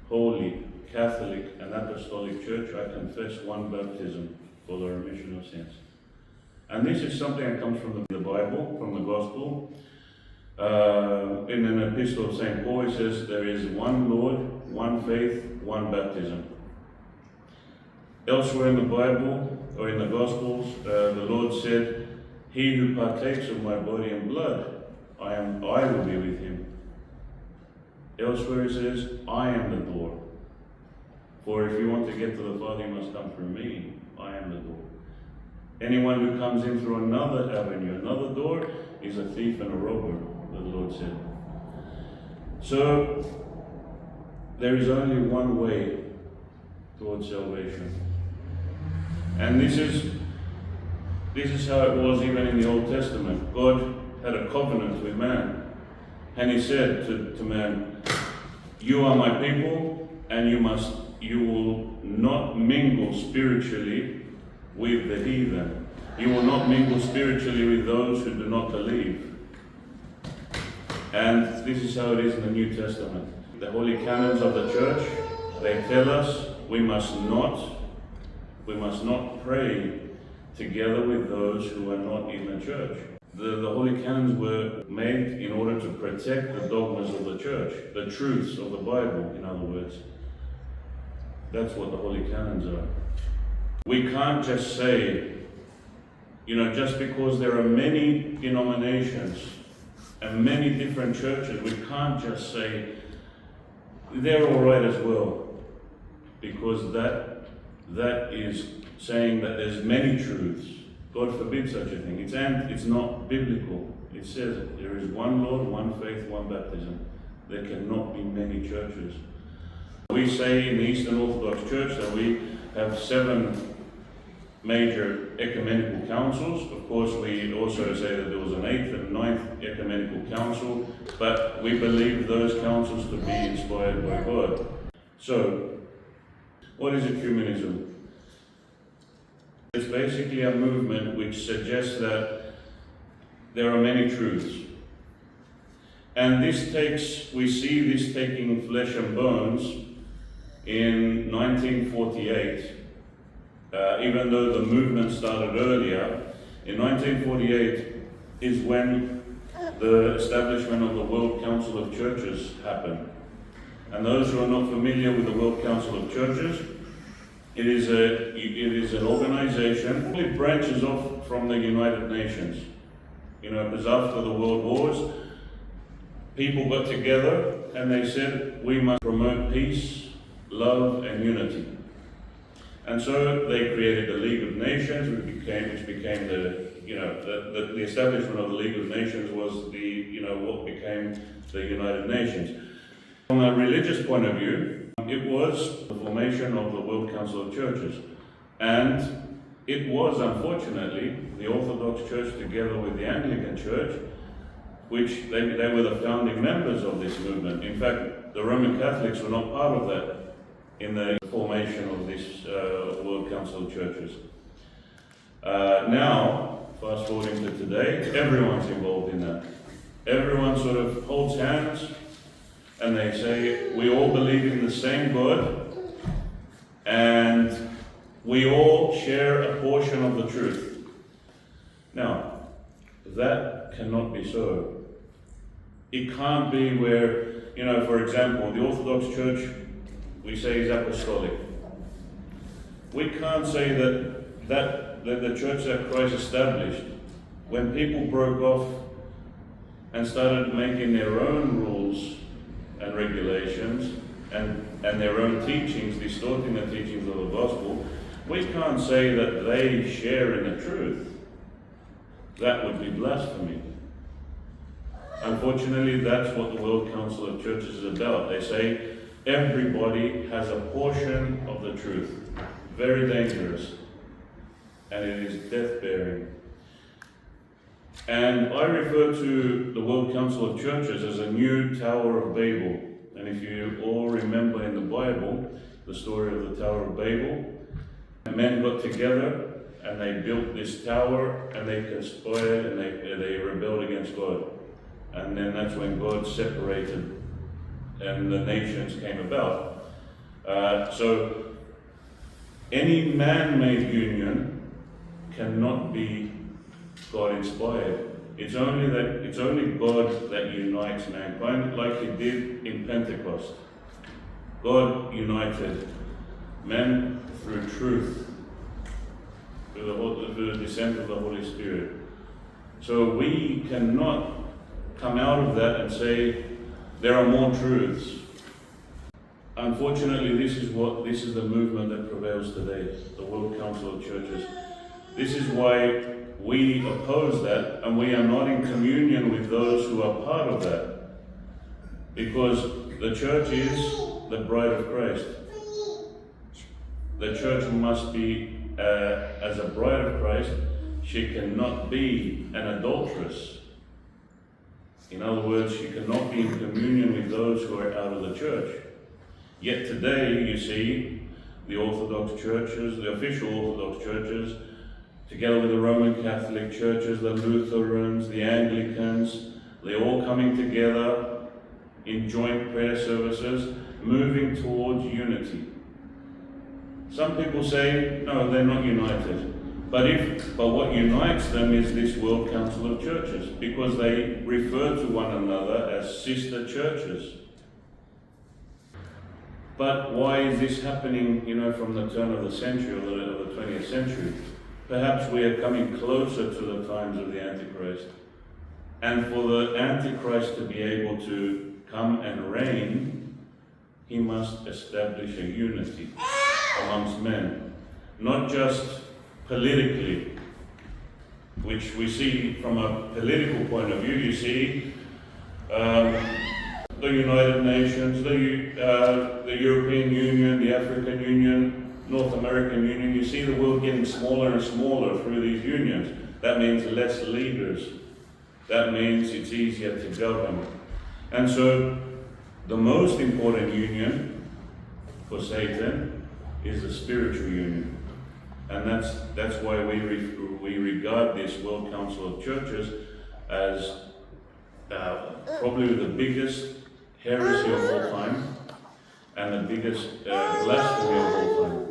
holy, Catholic, and Apostolic Church, I confess one baptism for the remission of sins. And this is something that comes from the Bible, from the Gospel. In an epistle of St. Paul, he says, there is one Lord, one faith, one baptism. Elsewhere in the Bible, or in the Gospels, the Lord said, he who partakes of my body and blood, I will be with him. Elsewhere he says, I am the door. For if you want to get to the Father, you must come through me. I am the door. Anyone who comes in through another avenue, another door, is a thief and a robber, the Lord said. So, there is only one way towards salvation. And this is how it was even in the Old Testament. God had a covenant with man. And he said to man, you are my people, and you will not mingle spiritually with the heathen. You will not mingle spiritually with those who do not believe. And this is how it is in the New Testament. The holy canons of the church, they tell us we must not pray together with those who are not in the church. The holy canons were made in order to protect the dogmas of the church, the truths of the Bible, in other words. That's what the holy canons are. We can't just say, just because there are many denominations and many different churches, we can't just say, they're all right as well, because that is saying that there's many truths. God forbid such a thing. It's not biblical. It says there is one Lord, one faith, one baptism. There cannot be many churches. We say in the Eastern Orthodox Church that we have 7 major ecumenical councils. Of course, we also say that there was an 8th and 9th ecumenical council, but we believe those councils to be inspired by God. So, what is ecumenism? It's basically a movement which suggests that there are many truths. And we see this taking flesh and bones in 1948. Even though the movement started earlier, in 1948 is when the establishment of the World Council of Churches happened. And those who are not familiar with the World Council of Churches, it is an organization. It branches off from the United Nations. Because after the World Wars, people got together and they said, we must promote peace, love, and unity. And so they created the League of Nations, which became the establishment of the League of Nations was what became the United Nations. From a religious point of view, it was the formation of the World Council of Churches. And it was, unfortunately, the Orthodox Church together with the Anglican Church, which they were the founding members of this movement. In fact, the Roman Catholics were not part of that in the formation of this World Council of Churches. Now, fast forwarding to today, everyone's involved in that. Everyone sort of holds hands and they say, we all believe in the same God and we all share a portion of the truth. Now, that cannot be so. It can't be where, for example, the Orthodox Church, we say is apostolic. We can't say that the church that Christ established, when people broke off and started making their own rules and regulations and their own teachings, distorting the teachings of the gospel, we can't say that they share in the truth. That would be blasphemy. Unfortunately, that's what the World Council of Churches is about. They say everybody has a portion of the truth. Very dangerous. And it is death-bearing. And I refer to the World Council of Churches as a new Tower of Babel. And if you all remember in the Bible, the story of the Tower of Babel, men got together and they built this tower and they conspired and they rebelled against God. And then that's when God separated and the nations came about. So any man-made union cannot be God-inspired. It's only God that unites mankind, like He did in Pentecost. God united men through truth, through the descent of the Holy Spirit. So we cannot come out of that and say there are more truths. Unfortunately, this is the movement that prevails today, the World Council of Churches. This is why we oppose that, and we are not in communion with those who are part of that. Because the church is the bride of Christ. The church must be, as a bride of Christ, she cannot be an adulteress. In other words, she cannot be in communion with those who are out of the church. Yet today, you see, the Orthodox churches, the official Orthodox churches, together with the Roman Catholic churches, the Lutherans, the Anglicans, they're all coming together in joint prayer services, moving towards unity. Some people say, no, they're not united. But what unites them is this World Council of Churches, because they refer to one another as sister churches. But why is this happening, from the turn of the century or the 20th century? Perhaps we are coming closer to the times of the Antichrist. And for the Antichrist to be able to come and reign, he must establish a unity amongst men. Not just politically, which we see from a political point of view. You see the United Nations, the European Union, the African Union, North American Union. You see the world getting smaller and smaller through these unions. That means less leaders. That means it's easier to govern. And so the most important union for Satan is the spiritual union. And that's why we regard this World Council of Churches as probably the biggest heresy of all time and the biggest blasphemy of all time.